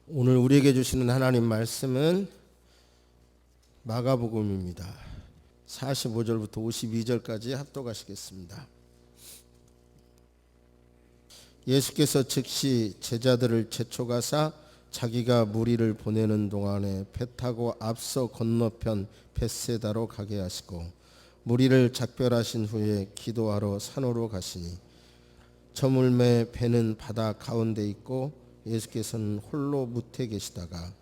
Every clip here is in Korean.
오늘 우리에게 주시는 하나님 말씀은 마가복음입니다. 45절부터 52절까지 합독하시겠습니다. 예수께서 즉시 제자들을 재촉하사 자기가 무리를 보내는 동안에 배 타고 앞서 건너편 벳세다로 가게 하시고 무리를 작별하신 후에 기도하러 산으로 가시니 저물매 배는 바다 가운데 있고 예수께서는 홀로 무태 계시다가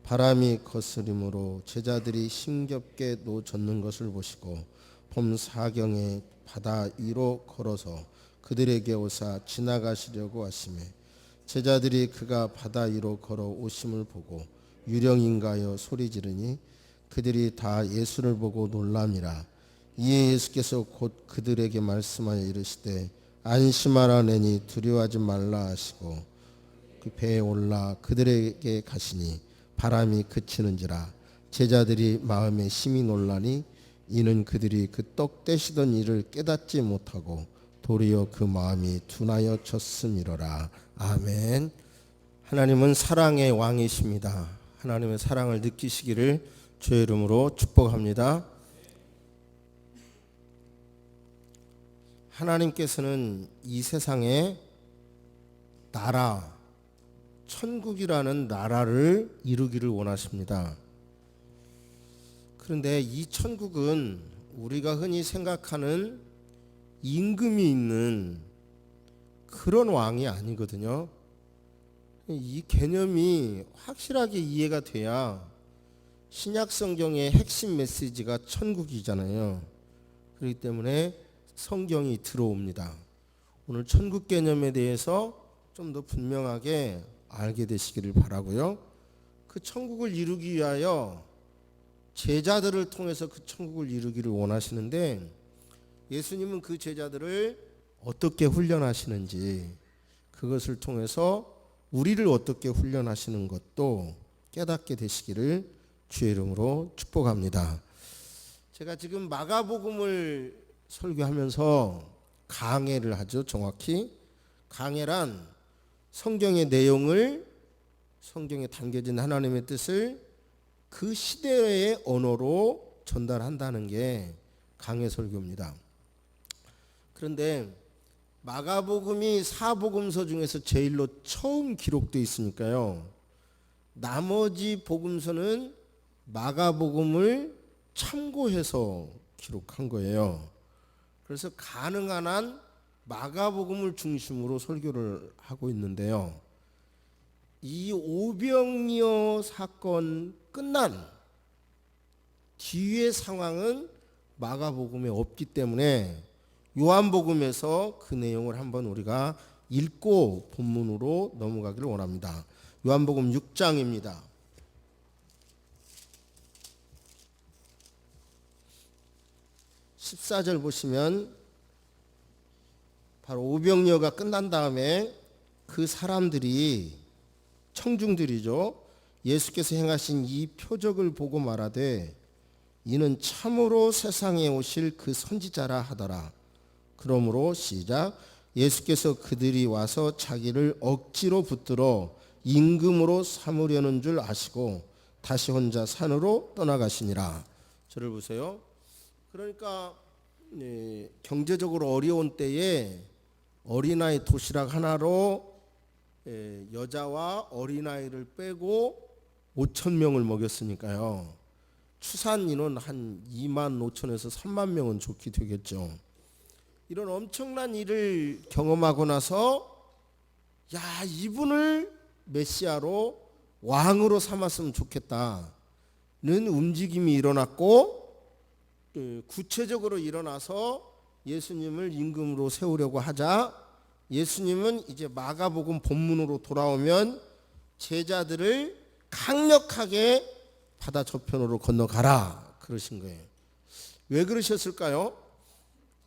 바람이 거스림으로 제자들이 힘겹게 노젓는 것을 보시고 봄 사경에 바다 위로 걸어서 그들에게 오사 지나가시려고 하시매 제자들이 그가 바다 위로 걸어 오심을 보고 유령인가요 소리 지르니 그들이 다 예수를 보고 놀람이라. 이에 예수께서 곧 그들에게 말씀하여 이르시되 안심하라내니 두려워하지 말라 하시고 그 배에 올라 그들에게 가시니 바람이 그치는지라. 제자들이 마음에 심히 놀라니 이는 그들이 그 떡 떼시던 일을 깨닫지 못하고 도리어 그 마음이 둔하여 졌음이로라. 아멘. 하나님은 사랑의 왕이십니다. 하나님의 사랑을 느끼시기를 주의 이름으로 축복합니다. 하나님께서는 이 세상에 나라, 천국이라는 나라를 이루기를 원하십니다. 그런데 이 천국은 우리가 흔히 생각하는 임금이 있는 그런 왕이 아니거든요. 이 개념이 확실하게 이해가 돼야 신약 성경의 핵심 메시지가 천국이잖아요. 그렇기 때문에 성경이 들어옵니다. 오늘 천국 개념에 대해서 좀 더 분명하게 알게 되시기를 바라고요. 그 천국을 이루기 위하여 제자들을 통해서 그 천국을 이루기를 원하시는데 예수님은 그 제자들을 어떻게 훈련하시는지 그것을 통해서 우리를 어떻게 훈련하시는 것도 깨닫게 되시기를 주의 이름으로 축복합니다. 제가 지금 마가복음을 설교하면서 강해를 하죠. 정확히 강해란 성경의 내용을, 성경에 담겨진 하나님의 뜻을 그 시대의 언어로 전달한다는 게 강해 설교입니다. 그런데 마가복음이 사복음서 중에서 제일로 처음 기록되어 있으니까요. 나머지 복음서는 마가복음을 참고해서 기록한 거예요. 그래서 가능한 한 마가복음을 중심으로 설교를 하고 있는데요. 이 오병이어 사건 끝난 뒤의 상황은 마가복음에 없기 때문에 요한복음에서 그 내용을 한번 우리가 읽고 본문으로 넘어가기를 원합니다. 요한복음 6장입니다. 14절 보시면 바로 오병이어가 끝난 다음에 그 사람들이 청중들이죠. 예수께서 행하신 이 표적을 보고 말하되 이는 참으로 세상에 오실 그 선지자라 하더라. 그러므로 시작. 예수께서 그들이 와서 자기를 억지로 붙들어 임금으로 삼으려는 줄 아시고 다시 혼자 산으로 떠나가시니라. 저를 보세요. 그러니까 경제적으로 어려운 때에 어린아이 도시락 하나로 여자와 어린아이를 빼고 5천 명을 먹였으니까요. 추산 인원 한 2만 5천에서 3만 명은 좋게 되겠죠. 이런 엄청난 일을 경험하고 나서 야, 이분을 메시아로 왕으로 삼았으면 좋겠다는 움직임이 일어났고 구체적으로 일어나서 예수님을 임금으로 세우려고 하자 예수님은 이제 마가복음 본문으로 돌아오면 제자들을 강력하게 바다 저편으로 건너가라 그러신 거예요. 왜 그러셨을까요?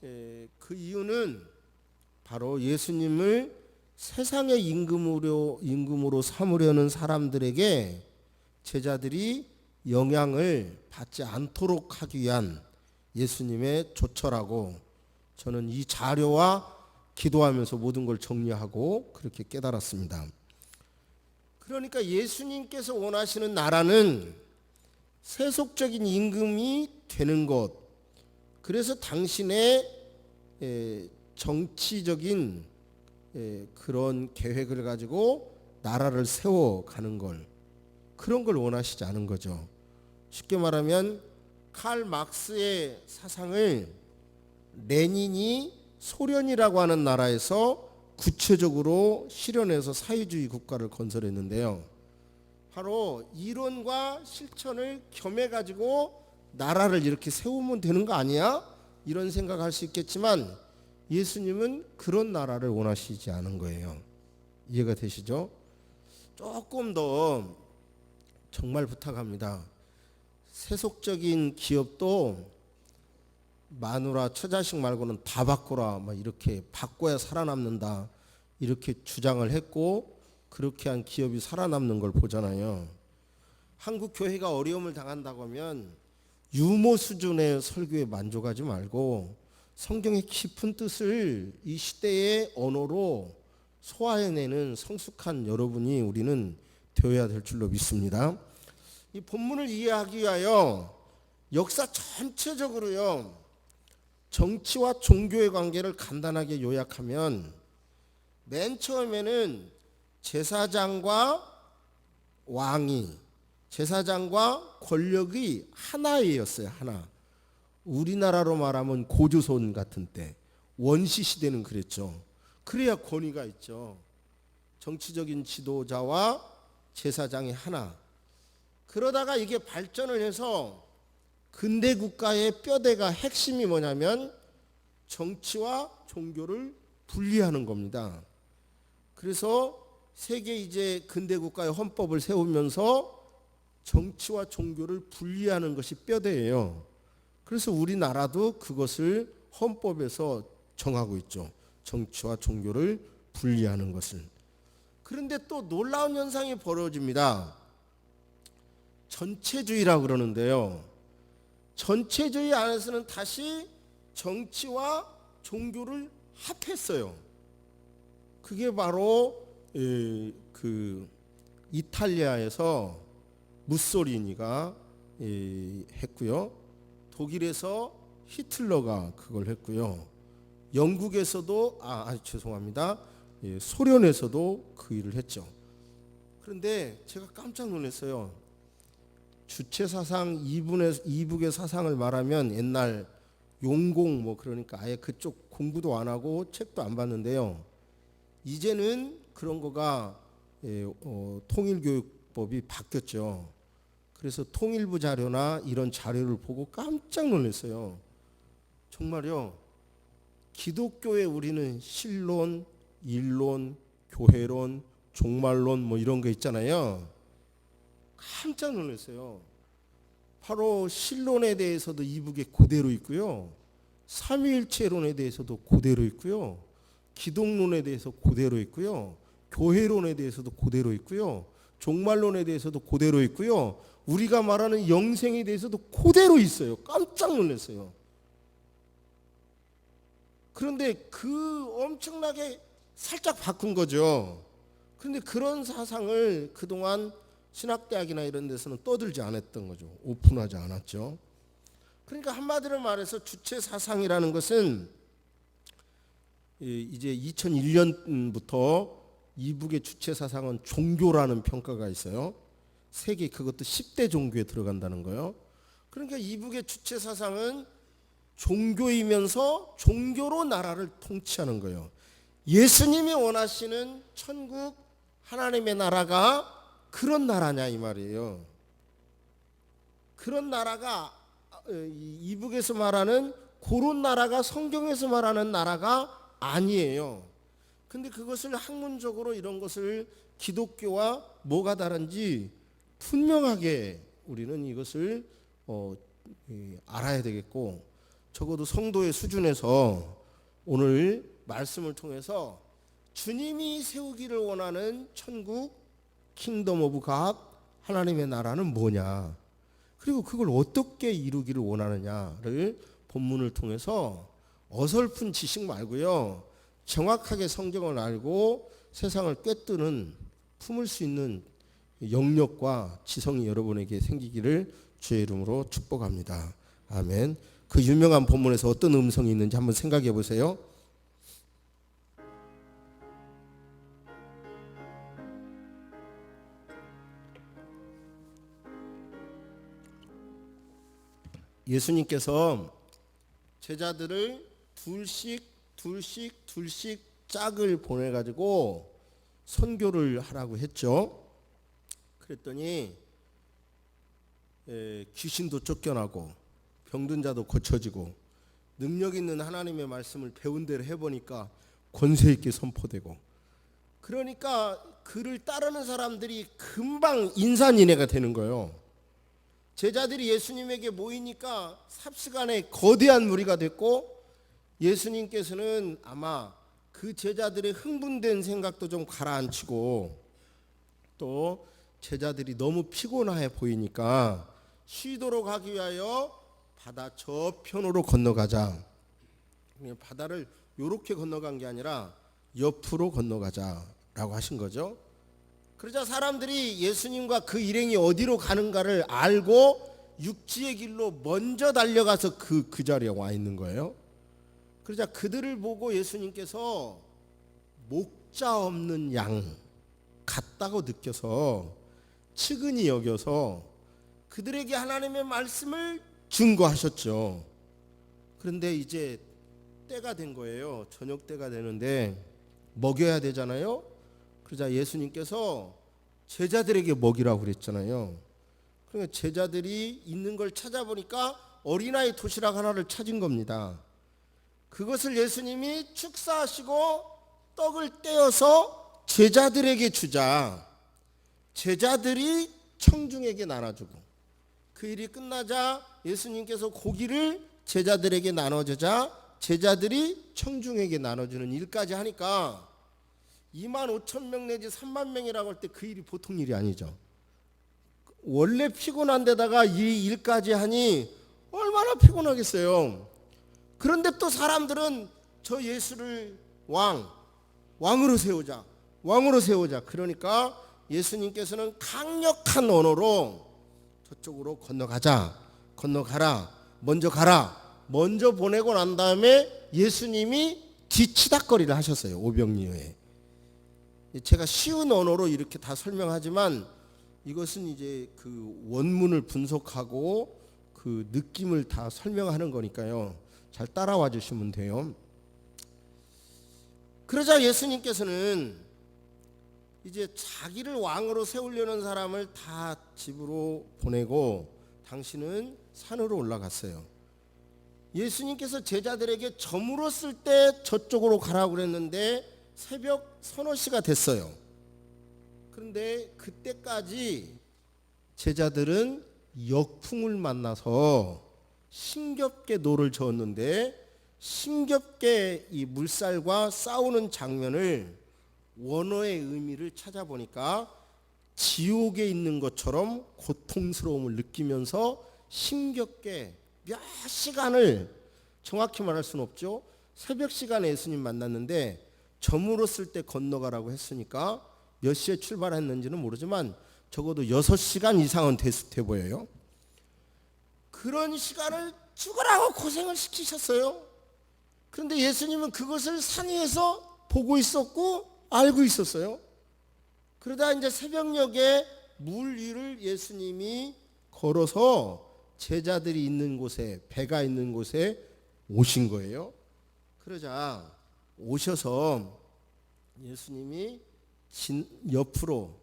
그 이유는 바로 예수님을 세상의 임금으로 삼으려는 사람들에게 제자들이 영향을 받지 않도록 하기 위한 예수님의 조처라고 저는 이 자료와 기도하면서 모든 걸 정리하고 그렇게 깨달았습니다. 그러니까 예수님께서 원하시는 나라는 세속적인 임금이 되는 것, 그래서 당신의 정치적인 그런 계획을 가지고 나라를 세워가는 걸, 그런 걸 원하시지 않은 거죠. 쉽게 말하면 칼 막스의 사상을 레닌이 소련이라고 하는 나라에서 구체적으로 실현해서 사회주의 국가를 건설했는데요. 바로 이론과 실천을 겸해가지고 나라를 이렇게 세우면 되는 거 아니야? 이런 생각할 수 있겠지만 예수님은 그런 나라를 원하시지 않은 거예요. 이해가 되시죠? 조금 더 정말 부탁합니다. 세속적인 기업도 마누라 처자식 말고는 다 바꾸라, 막 이렇게 바꿔야 살아남는다, 이렇게 주장을 했고 그렇게 한 기업이 살아남는 걸 보잖아요. 한국 교회가 어려움을 당한다고 하면 유머 수준의 설교에 만족하지 말고 성경의 깊은 뜻을 이 시대의 언어로 소화해내는 성숙한 여러분이 우리는 되어야 될 줄로 믿습니다. 이 본문을 이해하기 위하여 역사 전체적으로요, 정치와 종교의 관계를 간단하게 요약하면 맨 처음에는 제사장과 왕이, 제사장과 권력이 하나였어요. 하나. 우리나라로 말하면 고조선 같은 때, 원시 시대는 그랬죠. 그래야 권위가 있죠. 정치적인 지도자와 제사장이 하나. 그러다가 이게 발전을 해서 근대 국가의 뼈대가, 핵심이 뭐냐면 정치와 종교를 분리하는 겁니다. 그래서 세계 이제 근대 국가의 헌법을 세우면서 정치와 종교를 분리하는 것이 뼈대예요. 그래서 우리나라도 그것을 헌법에서 정하고 있죠. 정치와 종교를 분리하는 것을. 그런데 또 놀라운 현상이 벌어집니다. 전체주의라고 그러는데요. 전체주의 안에서는 다시 정치와 종교를 합했어요. 그게 바로 그 이탈리아에서 무솔리니가 했고요. 독일에서 히틀러가 그걸 했고요. 영국에서도 죄송합니다. 소련에서도 그 일을 했죠. 그런데 제가 깜짝 놀랐어요. 주체사상, 이북의 사상을 말하면 옛날 용공 뭐 그러니까 아예 그쪽 공부도 안 하고 책도 안 봤는데요. 이제는 그런 거가 통일교육법이 바뀌었죠. 그래서 통일부 자료나 이런 자료를 보고 깜짝 놀랐어요. 정말요. 기독교에 우리는 신론, 일론, 교회론, 종말론 뭐 이런 거 있잖아요. 깜짝 놀랐어요. 바로 신론에 대해서도 이북에 그대로 있고요. 삼위일체론에 대해서도 그대로 있고요. 기독론에 대해서 그대로 있고요. 교회론에 대해서도 그대로 있고요. 종말론에 대해서도 그대로 있고요. 우리가 말하는 영생에 대해서도 그대로 있어요. 깜짝 놀랐어요. 그런데 그 엄청나게 살짝 바꾼 거죠. 그런데 그런 사상을 그동안 신학대학이나 이런 데서는 떠들지 않았던 거죠. 오픈하지 않았죠. 그러니까 한마디로 말해서 주체 사상이라는 것은 이제 2001년부터 이북의 주체 사상은 종교라는 평가가 있어요. 세계 그것도 10대 종교에 들어간다는 거예요. 그러니까 이북의 주체 사상은 종교이면서 종교로 나라를 통치하는 거예요. 예수님이 원하시는 천국 하나님의 나라가 그런 나라냐 이 말이에요. 그런 나라가 이북에서 말하는 그런 나라가 성경에서 말하는 나라가 아니에요. 근데 그것을 학문적으로 이런 것을 기독교와 뭐가 다른지 분명하게 우리는 이것을 알아야 되겠고, 적어도 성도의 수준에서 오늘 말씀을 통해서 주님이 세우기를 원하는 천국, 킹덤 오브 갓, 하나님의 나라는 뭐냐, 그리고 그걸 어떻게 이루기를 원하느냐를 본문을 통해서 어설픈 지식 말고요, 정확하게 성경을 알고 세상을 꿰뚫는, 품을 수 있는 영역과 지성이 여러분에게 생기기를 주의 이름으로 축복합니다. 아멘. 그 유명한 본문에서 어떤 음성이 있는지 한번 생각해 보세요. 예수님께서 제자들을 둘씩 짝을 보내가지고 선교를 하라고 했죠. 그랬더니 귀신도 쫓겨나고 병든 자도 고쳐지고 능력 있는 하나님의 말씀을 배운 대로 해보니까 권세 있게 선포되고, 그러니까 그를 따르는 사람들이 금방 인산인해가 되는 거예요. 제자들이 예수님에게 모이니까 삽시간에 거대한 무리가 됐고, 예수님께서는 아마 그 제자들의 흥분된 생각도 좀 가라앉히고, 또 제자들이 너무 피곤해 보이니까 쉬도록 하기 위하여 바다 저편으로 건너가자. 바다를 이렇게 건너간 게 아니라 옆으로 건너가자라고 하신 거죠. 그러자 사람들이 예수님과 그 일행이 어디로 가는가를 알고 육지의 길로 먼저 달려가서 그 자리에 와 있는 거예요. 그러자 그들을 보고 예수님께서 목자 없는 양 같다고 느껴서 측은히 여겨서 그들에게 하나님의 말씀을 증거하셨죠. 그런데 이제 때가 된 거예요. 저녁 때가 되는데 먹여야 되잖아요. 그러자 예수님께서 제자들에게 먹이라고 그랬잖아요. 그러니까 제자들이 있는 걸 찾아보니까 어린아이 도시락 하나를 찾은 겁니다. 그것을 예수님이 축사하시고 떡을 떼어서 제자들에게 주자. 제자들이 청중에게 나눠주고, 그 일이 끝나자 예수님께서 고기를 제자들에게 나눠주자 제자들이 청중에게 나눠주는 일까지 하니까 25,000명 내지 3만 명이라고 할 때 그 일이 보통 일이 아니죠. 원래 피곤한 데다가 이 일까지 하니 얼마나 피곤하겠어요. 그런데 또 사람들은 저 예수를 왕으로 세우자, 왕으로 세우자. 그러니까 예수님께서는 강력한 언어로 저쪽으로 건너가라, 먼저 가라, 먼저 보내고 난 다음에 예수님이 뒤치다거리를 하셨어요. 오병이어에. 제가 쉬운 언어로 이렇게 다 설명하지만 이것은 이제 그 원문을 분석하고 그 느낌을 다 설명하는 거니까요. 잘 따라와 주시면 돼요. 그러자 예수님께서는 이제 자기를 왕으로 세우려는 사람을 다 집으로 보내고 당신은 산으로 올라갔어요. 예수님께서 제자들에게 저물었을 때 저쪽으로 가라고 그랬는데 새벽 서너 시가 됐어요. 그런데 그때까지 제자들은 역풍을 만나서 힘겹게 노를 저었는데, 힘겹게 이 물살과 싸우는 장면을 원어의 의미를 찾아보니까 지옥에 있는 것처럼 고통스러움을 느끼면서 힘겹게 몇 시간을, 정확히 말할 수는 없죠, 새벽 시간에 예수님 만났는데 저물었을 때 건너가라고 했으니까 몇 시에 출발했는지는 모르지만 적어도 6시간 이상은 돼 보여요. 그런 시간을 죽으라고 고생을 시키셨어요. 그런데 예수님은 그것을 산 위에서 보고 있었고 알고 있었어요. 그러다 이제 새벽녘에 물 위를 예수님이 걸어서 제자들이 있는 곳에, 배가 있는 곳에 오신 거예요. 그러자 오셔서 예수님이 옆으로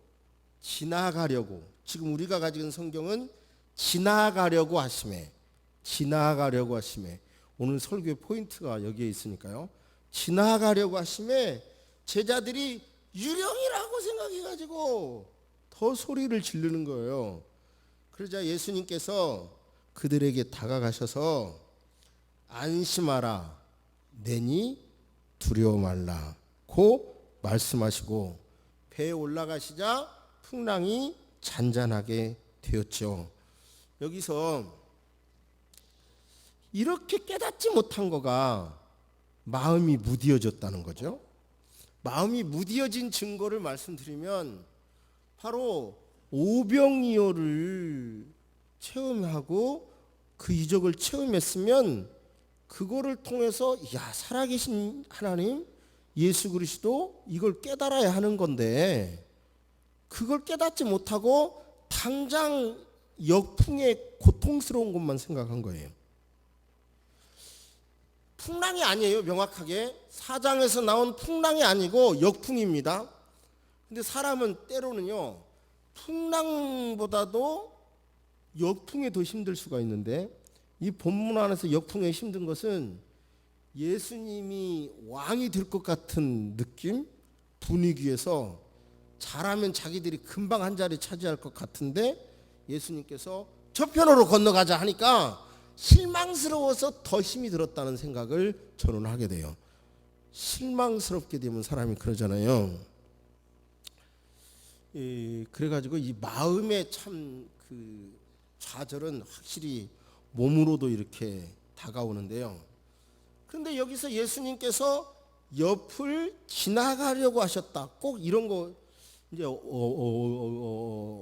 지나가려고, 지금 우리가 가지고 있는 성경은 지나가려고 하심에 오늘 설교의 포인트가 여기에 있으니까요. 지나가려고 하심에 제자들이 유령이라고 생각해가지고 더 소리를 지르는 거예요. 그러자 예수님께서 그들에게 다가가셔서 안심하라, 내니 두려워 말라고 말씀하시고 배에 올라가시자 풍랑이 잔잔하게 되었죠. 여기서 이렇게 깨닫지 못한 거가 마음이 무디어졌다는 거죠. 마음이 무디어진 증거를 말씀드리면 바로 오병이어를 체험하고 그 이적을 체험했으면 그거를 통해서 야, 살아계신 하나님 예수 그리스도 이걸 깨달아야 하는 건데 그걸 깨닫지 못하고 당장 역풍의 고통스러운 것만 생각한 거예요. 풍랑이 아니에요. 명확하게 4장에서 나온 풍랑이 아니고 역풍입니다. 근데 사람은 때로는요 풍랑보다도 역풍이 더 힘들 수가 있는데 이 본문 안에서 역풍에 힘든 것은 예수님이 왕이 될 것 같은 느낌, 분위기에서 잘하면 자기들이 금방 한 자리 차지할 것 같은데 예수님께서 저편으로 건너가자 하니까 실망스러워서 더 힘이 들었다는 생각을 저는 하게 돼요. 실망스럽게 되면 사람이 그러잖아요. 그래가지고 이 마음의 참 그 좌절은 확실히 몸으로도 이렇게 다가오는데요. 그런데 여기서 예수님께서 옆을 지나가려고 하셨다. 꼭 이런 거 이제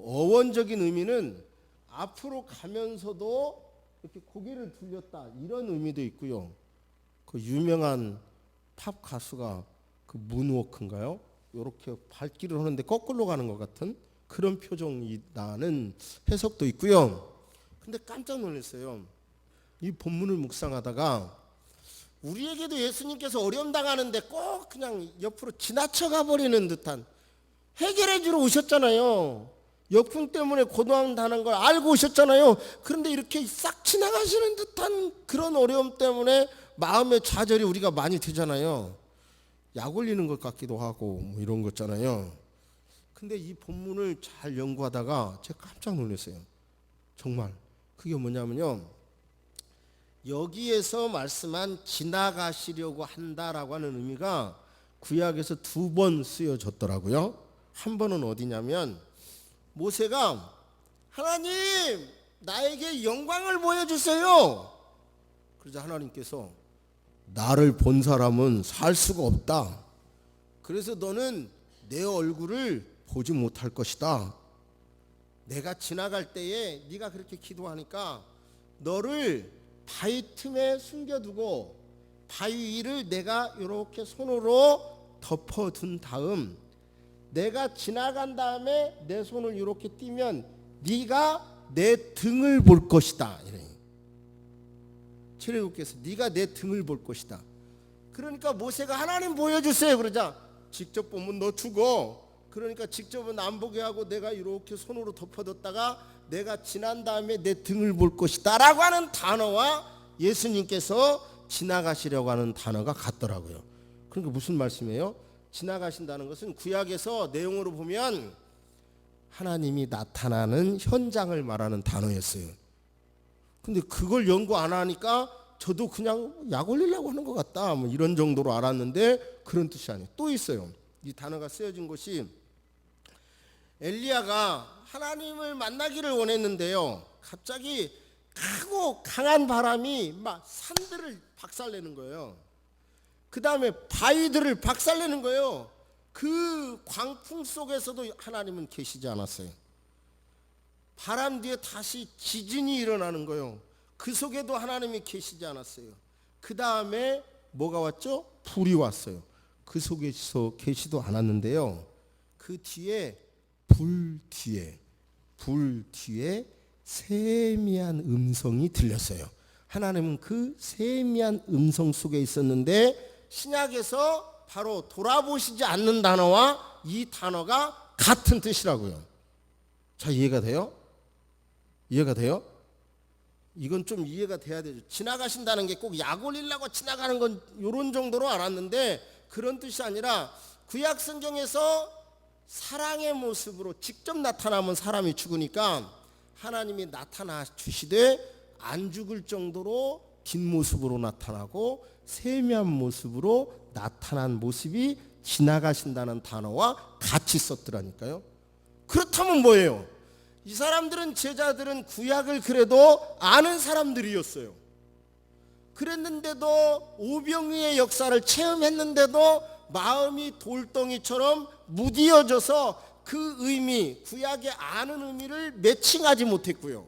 어원적인 의미는 앞으로 가면서도 이렇게 고개를 돌렸다 이런 의미도 있고요. 그 유명한 팝 가수가 그 문워크인가요? 이렇게 발길을 하는데 거꾸로 가는 것 같은 그런 표정이라는 해석도 있고요. 근데 깜짝 놀랐어요. 이 본문을 묵상하다가 우리에게도 예수님께서 어려움 당하는데 꼭 그냥 옆으로 지나쳐가 버리는 듯한 해결해 주러 오셨잖아요. 역풍 때문에 고통한다는 걸 알고 오셨잖아요. 그런데 이렇게 싹 지나가시는 듯한 그런 어려움 때문에 마음의 좌절이 우리가 많이 되잖아요. 약 올리는 것 같기도 하고 뭐 이런 거잖아요. 근데 이 본문을 잘 연구하다가 제가 깜짝 놀랐어요. 정말 그게 뭐냐면요, 여기에서 말씀한 지나가시려고 한다라고 하는 의미가 구약에서 2번 쓰여졌더라고요. 한 번은 어디냐면 모세가 하나님 나에게 영광을 보여주세요. 그러자 하나님께서 나를 본 사람은 살 수가 없다. 그래서 너는 내 얼굴을 보지 못할 것이다. 내가 지나갈 때에 네가 그렇게 기도하니까 너를 바위 틈에 숨겨두고 바위 위를 내가 이렇게 손으로 덮어둔 다음 내가 지나간 다음에 내 손을 이렇게 띄면 네가 내 등을 볼 것이다. 출애굽께서 네가 내 등을 볼 것이다. 그러니까 모세가 하나님 보여주세요. 그러자 직접 보면 너 죽어. 그러니까 직접은 안 보게 하고 내가 이렇게 손으로 덮어뒀다가 내가 지난 다음에 내 등을 볼 것이다 라고 하는 단어와 예수님께서 지나가시려고 하는 단어가 같더라고요. 그러니까 무슨 말씀이에요? 지나가신다는 것은 구약에서 내용으로 보면 하나님이 나타나는 현장을 말하는 단어였어요. 근데 그걸 연구 안 하니까 저도 그냥 약 올리려고 하는 것 같다 뭐 이런 정도로 알았는데 그런 뜻이 아니에요. 또 있어요. 이 단어가 쓰여진 곳이 엘리야가 하나님을 만나기를 원했는데요, 갑자기 크고 강한 바람이 막 산들을 박살내는 거예요. 그 다음에 바위들을 박살내는 거예요. 그 광풍 속에서도 하나님은 계시지 않았어요. 바람 뒤에 다시 지진이 일어나는 거예요. 그 속에도 하나님이 계시지 않았어요. 그 다음에 뭐가 왔죠? 불이 왔어요. 그 속에서 계시도 않았는데요, 그 뒤에 불 뒤에 세미한 음성이 들렸어요. 하나님은 그 세미한 음성 속에 있었는데 신약에서 바로 돌아보시지 않는 단어와 이 단어가 같은 뜻이라고요. 자, 이해가 돼요? 이해가 돼요? 이건 좀 이해가 돼야 되죠. 지나가신다는 게 꼭 약 올리려고 지나가는 건 이런 정도로 알았는데 그런 뜻이 아니라 구약 성경에서 사랑의 모습으로 직접 나타나면 사람이 죽으니까 하나님이 나타나 주시되 안 죽을 정도로 뒷모습으로 나타나고 세미한 모습으로 나타난 모습이 지나가신다는 단어와 같이 썼더라니까요. 그렇다면 뭐예요? 이 사람들은, 제자들은 구약을 그래도 아는 사람들이었어요. 그랬는데도 오병이의 역사를 체험했는데도 마음이 돌덩이처럼 무디어져서 그 의미, 구약의 아는 의미를 매칭하지 못했고요.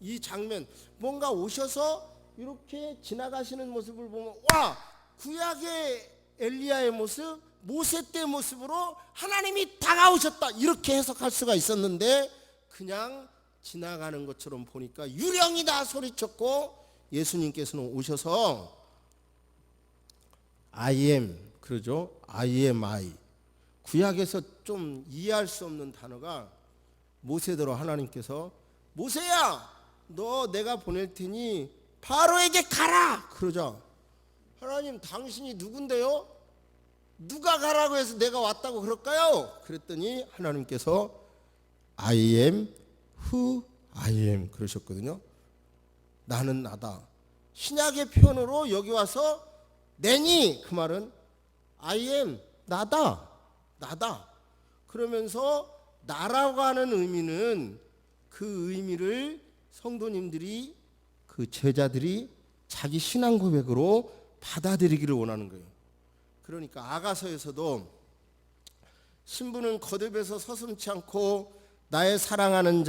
이 장면, 뭔가 오셔서 이렇게 지나가시는 모습을 보면 와, 구약의 엘리야의 모습, 모세 때 모습으로 하나님이 다가오셨다, 이렇게 해석할 수가 있었는데 그냥 지나가는 것처럼 보니까 유령이다 소리쳤고, 예수님께서는 오셔서 I am, 그러죠. I am I. 구약에서 좀 이해할 수 없는 단어가 모세대로 하나님께서 모세야, 너 내가 보낼 테니 바로에게 가라 그러자, 하나님 당신이 누군데요? 누가 가라고 해서 내가 왔다고 그럴까요? 그랬더니 하나님께서 I am who I am 그러셨거든요. 나는 나다. 신약의 표현으로 여기 와서 내니, 그 말은 I am 나다, 나다. 그러면서 나라고 하는 의미는 그 의미를 성도님들이, 그 제자들이 자기 신앙 고백으로 받아들이기를 원하는 거예요. 그러니까 아가서에서도 신부는 거듭에서 서슴지 않고 나의 사랑하는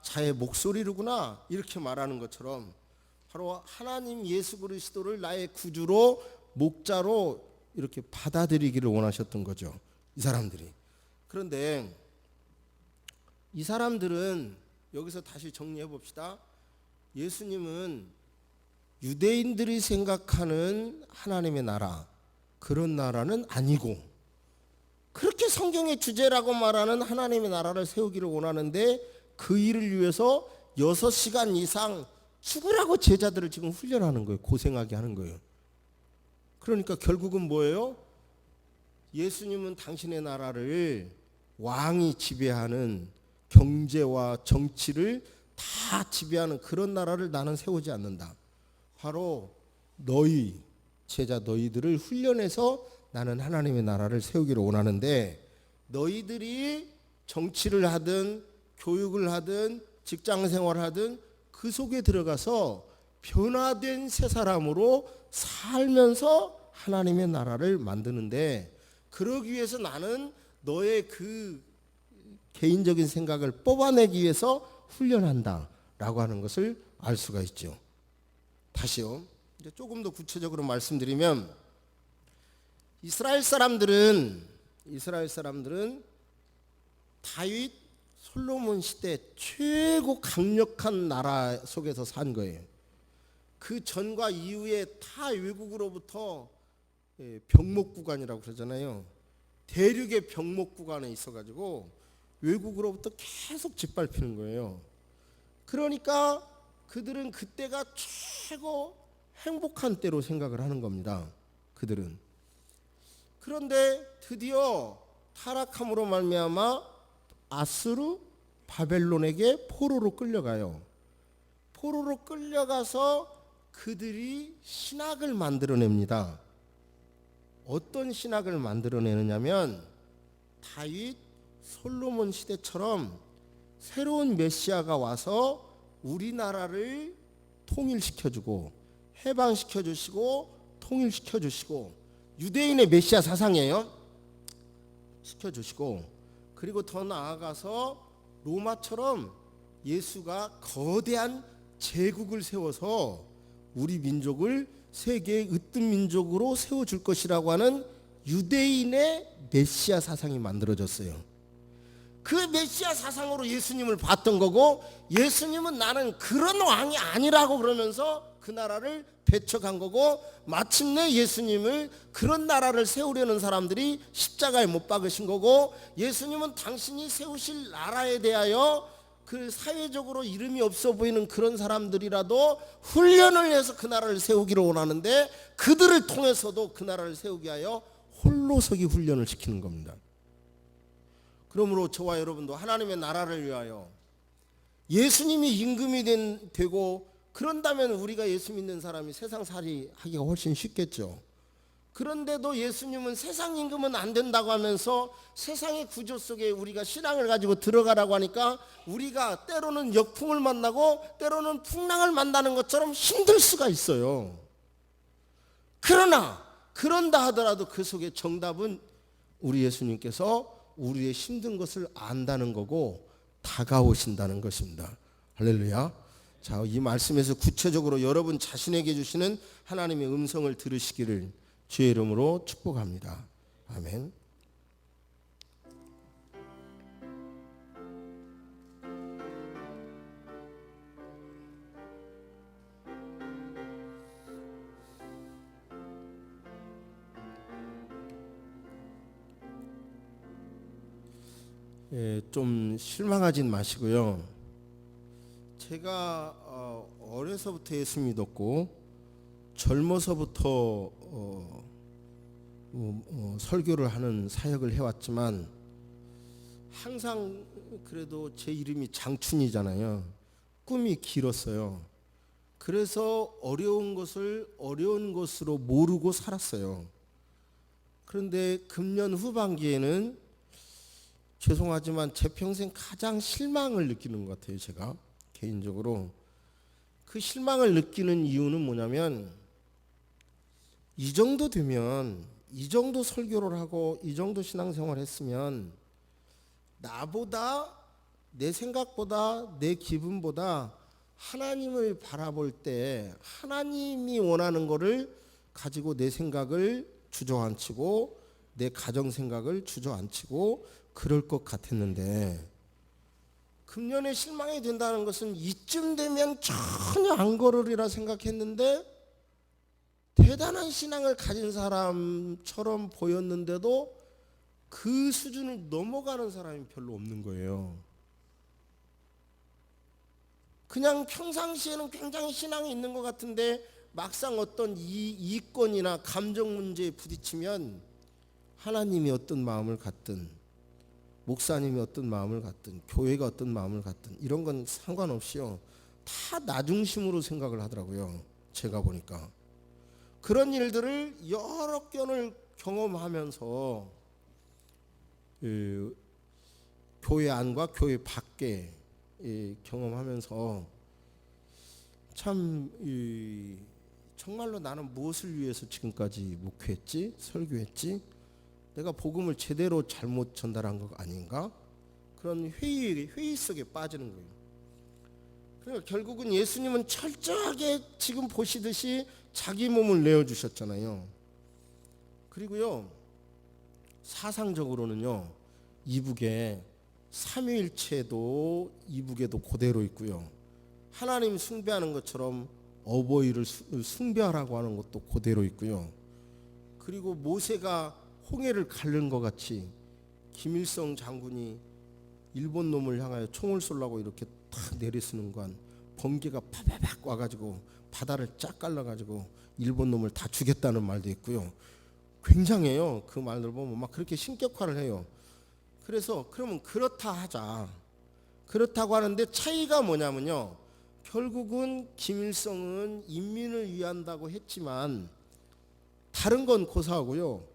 자의 목소리로구나, 이렇게 말하는 것처럼 바로 하나님 예수 그리스도를 나의 구주로, 목자로 이렇게 받아들이기를 원하셨던 거죠, 이 사람들이. 그런데 이 사람들은, 여기서 다시 정리해 봅시다. 예수님은 유대인들이 생각하는 하나님의 나라, 그런 나라는 아니고, 그렇게 성경의 주제라고 말하는 하나님의 나라를 세우기를 원하는데 그 일을 위해서 6시간 이상 죽으라고 제자들을 지금 훈련하는 거예요. 고생하게 하는 거예요. 그러니까 결국은 뭐예요? 예수님은 당신의 나라를 왕이 지배하는, 경제와 정치를 다 지배하는 그런 나라를 나는 세우지 않는다. 바로 너희 제자 너희들을 훈련해서 나는 하나님의 나라를 세우기를 원하는데, 너희들이 정치를 하든 교육을 하든 직장 생활을 하든 그 속에 들어가서 변화된 새 사람으로 살면서 하나님의 나라를 만드는데, 그러기 위해서 나는 너의 그 개인적인 생각을 뽑아내기 위해서 훈련한다 라고 하는 것을 알 수가 있죠. 다시요, 이제 조금 더 구체적으로 말씀드리면, 이스라엘 사람들은 다윗, 솔로몬 시대 최고 강력한 나라 속에서 산 거예요. 그 전과 이후에 타 외국으로부터 병목구간이라고 그러잖아요. 대륙의 병목구간에 있어가지고 외국으로부터 계속 짓밟히는 거예요. 그러니까 그들은 그때가 최고 행복한 때로 생각을 하는 겁니다. 그들은. 그런데 드디어 타락함으로 말미암아 아수르, 바벨론에게 포로로 끌려가요. 포로로 끌려가서 그들이 신학을 만들어냅니다. 어떤 신학을 만들어내느냐면 다윗, 솔로몬 시대처럼 새로운 메시아가 와서 우리나라를 통일시켜주고 해방시켜주시고 통일시켜주시고, 유대인의 메시아 사상이에요. 시켜주시고, 그리고 더 나아가서 로마처럼 예수가 거대한 제국을 세워서 우리 민족을 세계의 으뜸 민족으로 세워줄 것이라고 하는 유대인의 메시아 사상이 만들어졌어요. 그 메시아 사상으로 예수님을 봤던 거고, 예수님은 나는 그런 왕이 아니라고 그러면서 그 나라를 배척한 거고, 마침내 예수님을 그런 나라를 세우려는 사람들이 십자가에 못 박으신 거고, 예수님은 당신이 세우실 나라에 대하여 그 사회적으로 이름이 없어 보이는 그런 사람들이라도 훈련을 해서 그 나라를 세우기를 원하는데, 그들을 통해서도 그 나라를 세우게 하여 홀로서기 훈련을 시키는 겁니다. 그러므로 저와 여러분도 하나님의 나라를 위하여 예수님이 임금이 되고, 그런다면 우리가 예수 믿는 사람이 세상살이 하기가 훨씬 쉽겠죠. 그런데도 예수님은 세상 임금은 안 된다고 하면서 세상의 구조 속에 우리가 신앙을 가지고 들어가라고 하니까 우리가 때로는 역풍을 만나고 때로는 풍랑을 만나는 것처럼 힘들 수가 있어요. 그러나 그런다 하더라도 그 속에 정답은 우리 예수님께서 우리의 힘든 것을 안다는 거고 다가오신다는 것입니다. 할렐루야. 자, 이 말씀에서 구체적으로 여러분 자신에게 주시는 하나님의 음성을 들으시기를 주의 이름으로 축복합니다. 아멘. 좀 실망하진 마시고요. 제가 어려서부터 예수 믿었고 젊어서부터 설교를 하는 사역을 해왔지만 항상 그래도 제 이름이 장춘이잖아요. 꿈이 길었어요. 그래서 어려운 것을 어려운 것으로 모르고 살았어요. 그런데 금년 후반기에는 죄송하지만 제 평생 가장 실망을 느끼는 것 같아요. 제가 개인적으로 그 실망을 느끼는 이유는 뭐냐면 이 정도 되면 이 정도 설교를 하고 이 정도 신앙생활을 했으면 나보다 내 생각보다 내 기분보다 하나님을 바라볼 때 하나님이 원하는 거를 가지고 내 생각을 주저앉히고 내 가정 생각을 주저앉히고 그럴 것 같았는데 금년에 실망이 된다는 것은 이쯤 되면 전혀 안 걸으리라 생각했는데 대단한 신앙을 가진 사람처럼 보였는데도 그 수준을 넘어가는 사람이 별로 없는 거예요. 그냥 평상시에는 굉장히 신앙이 있는 것 같은데 막상 어떤 이권이나 감정 문제에 부딪히면 하나님이 어떤 마음을 갖든 목사님이 어떤 마음을 갖든 교회가 어떤 마음을 갖든 이런 건 상관없이요. 다 나 중심으로 생각을 하더라고요. 제가 보니까. 그런 일들을 여러 건을 경험하면서 교회 안과 교회 밖에 경험하면서 참 정말로 나는 무엇을 위해서 지금까지 목회했지? 설교했지? 내가 복음을 제대로 잘못 전달한 거 아닌가? 그런 회의 속에 빠지는 거예요. 그러니까 결국은 예수님은 철저하게 지금 보시듯이 자기 몸을 내어주셨잖아요. 그리고요 사상적으로는요 이북에 삼위일체도 이북에도 그대로 있고요. 하나님 숭배하는 것처럼 어버이를 숭배하라고 하는 것도 그대로 있고요. 그리고 모세가 홍해를 가른 것 같이 김일성 장군이 일본 놈을 향하여 총을 쏘려고 이렇게 탁 내리쓰는 건 번개가 파바박 와가지고 바다를 쫙 깔라가지고 일본 놈을 다 죽였다는 말도 있고요. 굉장해요. 그 말들 보면 막 그렇게 신격화를 해요. 그래서 그러면 그렇다 하자. 그렇다고 하는데 차이가 뭐냐면요. 결국은 김일성은 인민을 위한다고 했지만 다른 건 고사하고요.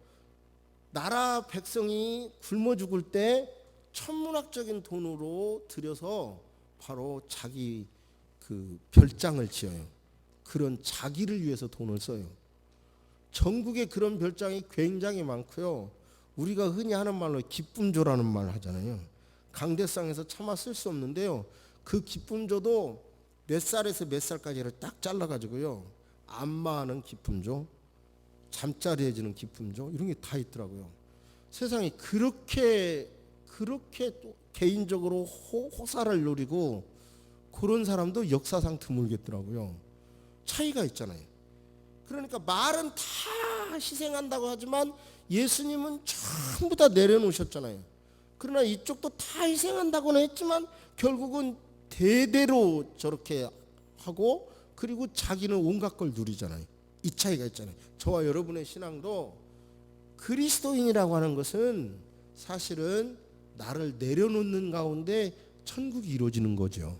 나라 백성이 굶어 죽을 때 천문학적인 돈으로 들여서 바로 자기 그 별장을 지어요. 그런 자기를 위해서 돈을 써요. 전국에 그런 별장이 굉장히 많고요. 우리가 흔히 하는 말로 기쁨조라는 말 하잖아요. 강대상에서 차마 쓸 수 없는데요. 그 기쁨조도 몇 살에서 몇 살까지를 딱 잘라가지고요. 안마하는 기쁨조, 잠자리해지는 기쁨조 이런 게 다 있더라고요. 세상에 그렇게 또 개인적으로 호사를 누리고 그런 사람도 역사상 드물겠더라고요. 차이가 있잖아요. 그러니까 말은 다 희생한다고 하지만 예수님은 전부 다 내려놓으셨잖아요. 그러나 이쪽도 다 희생한다고는 했지만 결국은 대대로 저렇게 하고 그리고 자기는 온갖 걸 누리잖아요. 이 차이가 있잖아요. 저와 여러분의 신앙도 그리스도인이라고 하는 것은 사실은 나를 내려놓는 가운데 천국이 이루어지는 거죠.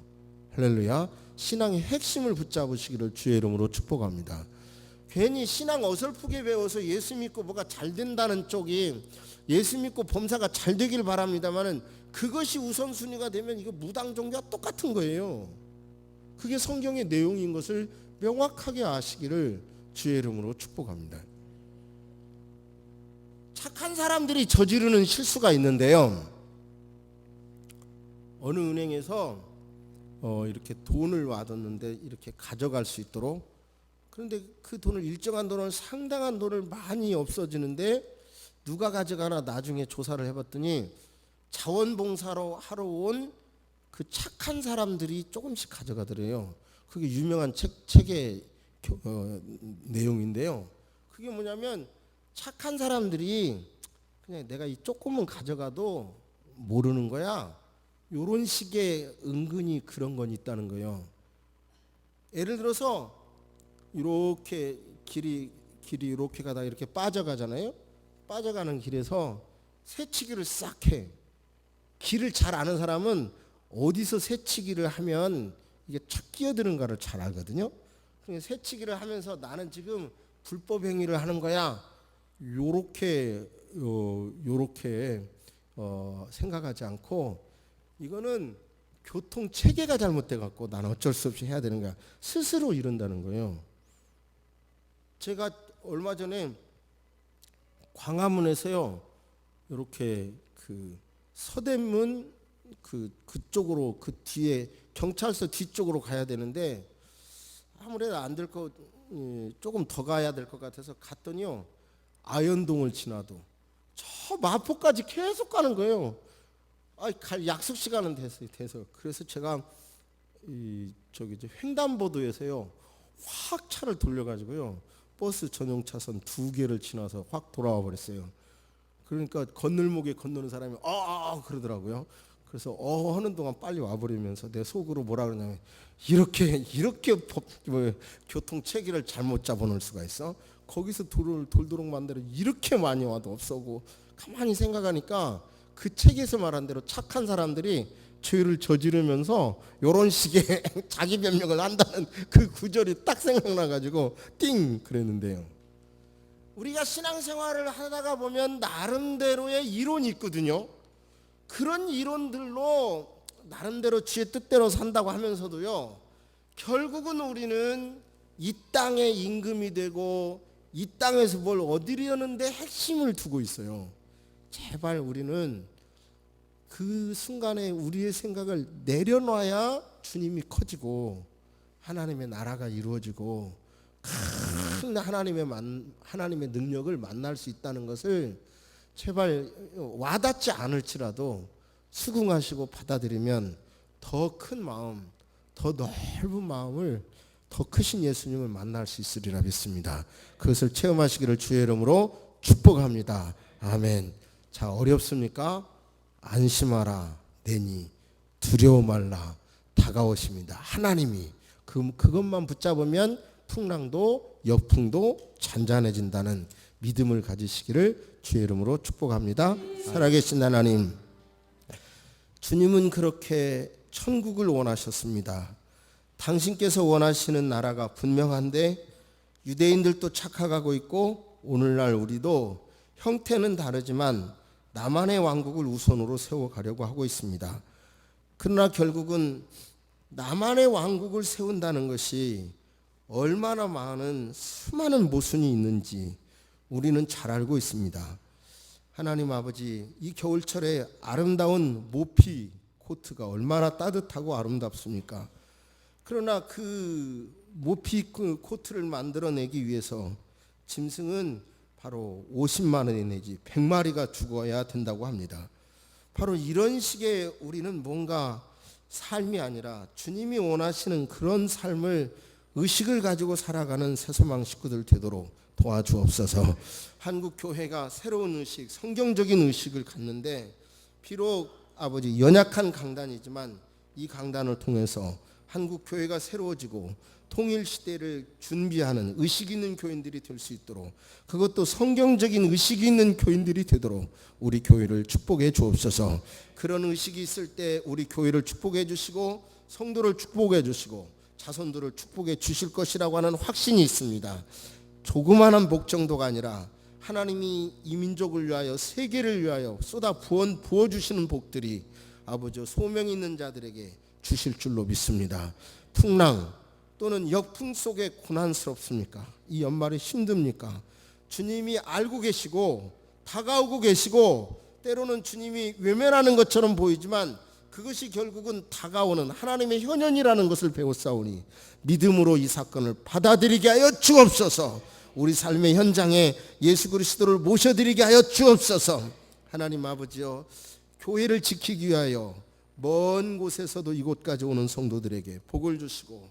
할렐루야. 신앙의 핵심을 붙잡으시기를 주의 이름으로 축복합니다. 괜히 신앙 어설프게 배워서 예수 믿고 뭐가 잘 된다는 쪽이 예수 믿고 범사가 잘 되길 바랍니다만은 그것이 우선순위가 되면 이거 무당 종교와 똑같은 거예요. 그게 성경의 내용인 것을 명확하게 아시기를 주의 이름으로 축복합니다. 착한 사람들이 저지르는 실수가 있는데요. 어느 은행에서 이렇게 돈을 와뒀는데 이렇게 가져갈 수 있도록, 그런데 그 돈을, 일정한 돈을, 상당한 돈을 많이 없어지는데 누가 가져가나 나중에 조사를 해봤더니 자원봉사로 하러 온 그 착한 사람들이 조금씩 가져가더래요. 그게 유명한 책의 내용인데요. 그게 뭐냐면 착한 사람들이 그냥 내가 이 조금은 가져가도 모르는 거야, 요런 식의 은근히 그런 건 있다는 거예요. 예를 들어서 이렇게 길이 이렇게 가다가 이렇게 빠져가잖아요. 빠져가는 길에서 새치기를 싹 해. 길을 잘 아는 사람은 어디서 새치기를 하면 이게 착 끼어드는가를 잘 알거든요. 그러니까 새치기를 하면서 나는 지금 불법 행위를 하는 거야, 요렇게 생각하지 않고, 이거는 교통 체계가 잘못돼 갖고 나는 어쩔 수 없이 해야 되는 거야, 스스로 이른다는 거예요. 제가 얼마 전에 광화문에서요, 이렇게 그 서대문 그쪽으로, 그 뒤에 경찰서 뒤쪽으로 가야 되는데 아무래도 안 될 거, 조금 더 가야 될 것 같아서 갔더니요, 아현동을 지나도 저 마포까지 계속 가는 거예요. 갈 약속 시간은 돼서. 그래서 제가 횡단보도에서요 확 차를 돌려가지고요, 버스 전용 차선 2개를 지나서 확 돌아와 버렸어요. 그러니까 건널목에 건너는 사람이 그러더라고요. 그래서 하는 동안 빨리 와버리면서 내 속으로 뭐라 그러냐면, 이렇게 교통 체계를 잘못 잡아놓을 수가 있어? 거기서 돌도록 만들어 이렇게 많이 와도 없어고. 가만히 생각하니까 그 책에서 말한 대로 착한 사람들이 죄를 저지르면서 이런 식의 자기 변명을 한다는 그 구절이 딱 생각나가지고 띵 그랬는데요. 우리가 신앙생활을 하다가 보면 나름대로의 이론이 있거든요. 그런 이론들로 나름대로 주의 뜻대로 산다고 하면서도요, 결국은 우리는 이 땅의 임금이 되고 이 땅에서 뭘 얻으려는데 핵심을 두고 있어요. 제발 우리는 그 순간에 우리의 생각을 내려놔야 주님이 커지고 하나님의 나라가 이루어지고 큰 하나님의 능력을 만날 수 있다는 것을 제발 와닿지 않을지라도 수긍하시고 받아들이면 더 큰 마음, 더 넓은 마음을, 더 크신 예수님을 만날 수 있으리라 믿습니다. 그것을 체험하시기를 주의 이름으로 축복합니다. 아멘. 자, 어렵습니까? 안심하라 내니 두려워 말라 다가오십니다. 하나님이 그것만 붙잡으면 풍랑도 역풍도 잔잔해진다는 믿음을 가지시기를 주의 이름으로 축복합니다. 살아계신 하나님, 주님은 그렇게 천국을 원하셨습니다. 당신께서 원하시는 나라가 분명한데 유대인들도 착각하고 있고 오늘날 우리도 형태는 다르지만 나만의 왕국을 우선으로 세워가려고 하고 있습니다. 그러나 결국은 나만의 왕국을 세운다는 것이 얼마나 많은 수많은 모순이 있는지 우리는 잘 알고 있습니다. 하나님 아버지, 이 겨울철에 아름다운 모피 코트가 얼마나 따뜻하고 아름답습니까? 그러나 그 모피 코트를 만들어내기 위해서 짐승은 바로 50만 원이 내지 100마리가 죽어야 된다고 합니다. 바로 이런 식의 우리는 뭔가 삶이 아니라 주님이 원하시는 그런 삶을, 의식을 가지고 살아가는 새소망 식구들 되도록 도와주옵소서. 한국 교회가 새로운 의식, 성경적인 의식을 갖는데, 비록 아버지 연약한 강단이지만 이 강단을 통해서 한국 교회가 새로워지고 통일 시대를 준비하는 의식 있는 교인들이 될 수 있도록, 그것도 성경적인 의식이 있는 교인들이 되도록 우리 교회를 축복해 주옵소서. 그런 의식이 있을 때 우리 교회를 축복해 주시고 성도를 축복해 주시고 자손들을 축복해 주실 것이라고 하는 확신이 있습니다. 조그마한 복 정도가 아니라 하나님이 이 민족을 위하여, 세계를 위하여 쏟아 부어주시는 복들이 아버지 소명 있는 자들에게 주실 줄로 믿습니다. 풍랑 또는 역풍 속에 고난스럽습니까? 이 연말이 힘듭니까? 주님이 알고 계시고 다가오고 계시고 때로는 주님이 외면하는 것처럼 보이지만 그것이 결국은 다가오는 하나님의 현현이라는 것을 배웠사오니 믿음으로 이 사건을 받아들이게 하여 주옵소서. 우리 삶의 현장에 예수 그리스도를 모셔드리게 하여 주옵소서. 하나님 아버지여, 교회를 지키기 위하여 먼 곳에서도 이곳까지 오는 성도들에게 복을 주시고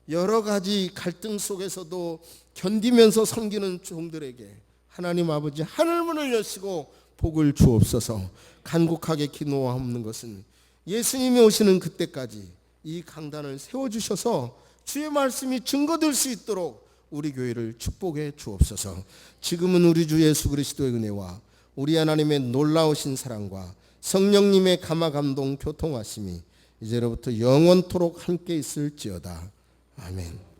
여러 가지 갈등 속에서도 견디면서 섬기는 종들에게 하나님 아버지 하늘문을 여시고 복을 주옵소서. 간곡하게 기도하옵는 것은 예수님이 오시는 그때까지 이 강단을 세워주셔서 주의 말씀이 증거될 수 있도록 우리 교회를 축복해 주옵소서. 지금은 우리 주 예수 그리스도의 은혜와 우리 하나님의 놀라우신 사랑과 성령님의 감화 감동 교통하심이 이제로부터 영원토록 함께 있을지어다. 아멘.